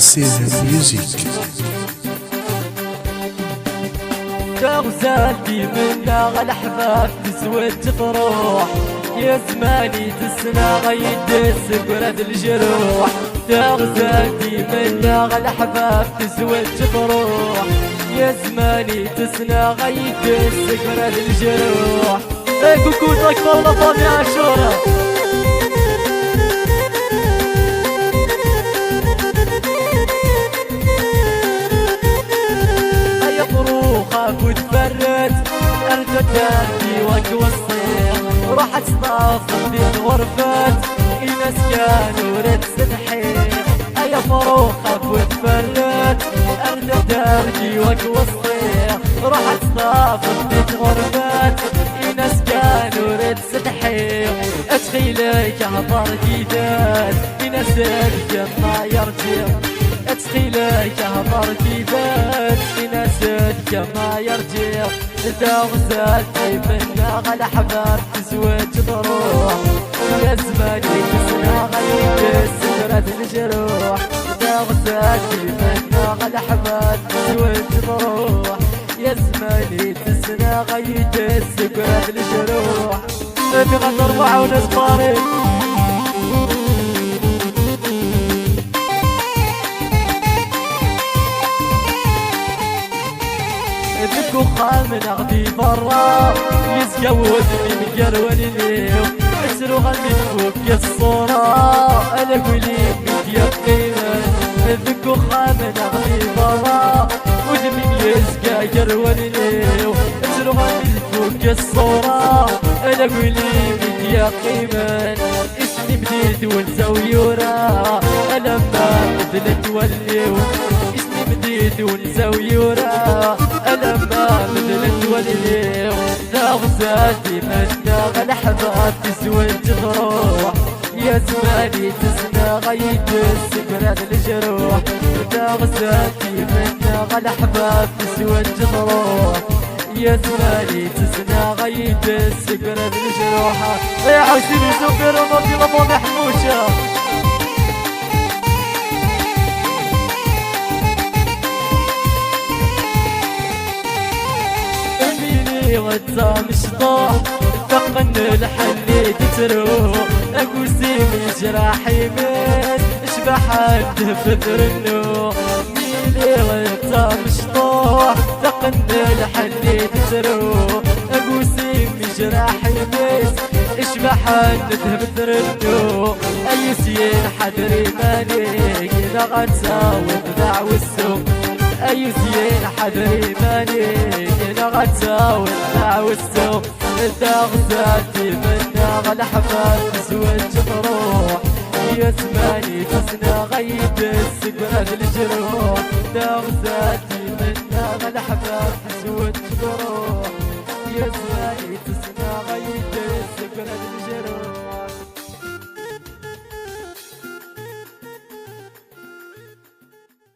السينما ميوزيك. تغزالتي منا غالحباب تسود تفروح، يا زماني تسنى غيدس قرد الجروح. تغزالتي منا غالحباب تسود تفروح، يا زماني تسنى غيدس قرد الجروح. كوكو تكبر لطم يا عاشورة. وتفرت ارتداتي وقوى الصيف، روحت صافت بين غرفات الناس كانوا رد سنحيف. ايا فروخة وتفرت ارتداتي وقوى الصيف، روحت صافت بين غرفات الناس كانوا رد سنحيف. اتخيلك هضر جيدات الناس الجنة يرجع، اتخيلك هضر جيدات الناس كما يرجع. تغزالتي منا غالحباب تزوج ضروح، ويا زماني تسنى غيب سكرة الجروح. تغزالتي منا غالحباب تزوج ضروح، يا زماني تسنى غيب سكرة الجروح. في غدر وعون صفاري الكخة من أغدي برا يسكودني من قرون الليل. اسرو غني فوق الصورة أنا قولي من يقينا. الكخة من أغدي برا ودمي يسكا قرون الليل. اسرو غني فوق الصورة أنا قولي من يقينا. اسمي بديت ونزويورا ألما مثل توليو. بديت ونزويورا ألما مثل توليو. تغزالتي منا غالحباب تزوج ضروح، يا زماني تسنى غيد سكرة الجروح. تغزالتي منا غالحباب تزوج ضروح، يا زماني تسنى غيد سكرة الجروح. يا حسين زبير ومرتي لطم حموشة. غدا مشطوح فقن الحلي تتروح. اقوسي من جراحي من اشبحت بذر النوح. ميلي غدا مشطوح فقن الحلي تتروح. اقوسي من جراحي من اشبحت بذر النوح. ايسين حدري ماني كذا غدا وابدع والسوق. ايسين حدري ماني كذا غدا وابدع والسوق. تغزالتي منا غالحباب تزوج ضروح، يا زماني تسنى غيب السكرة الجروح. تغزالتي منا غالحباب تزوج ضروح، يا زماني تسنى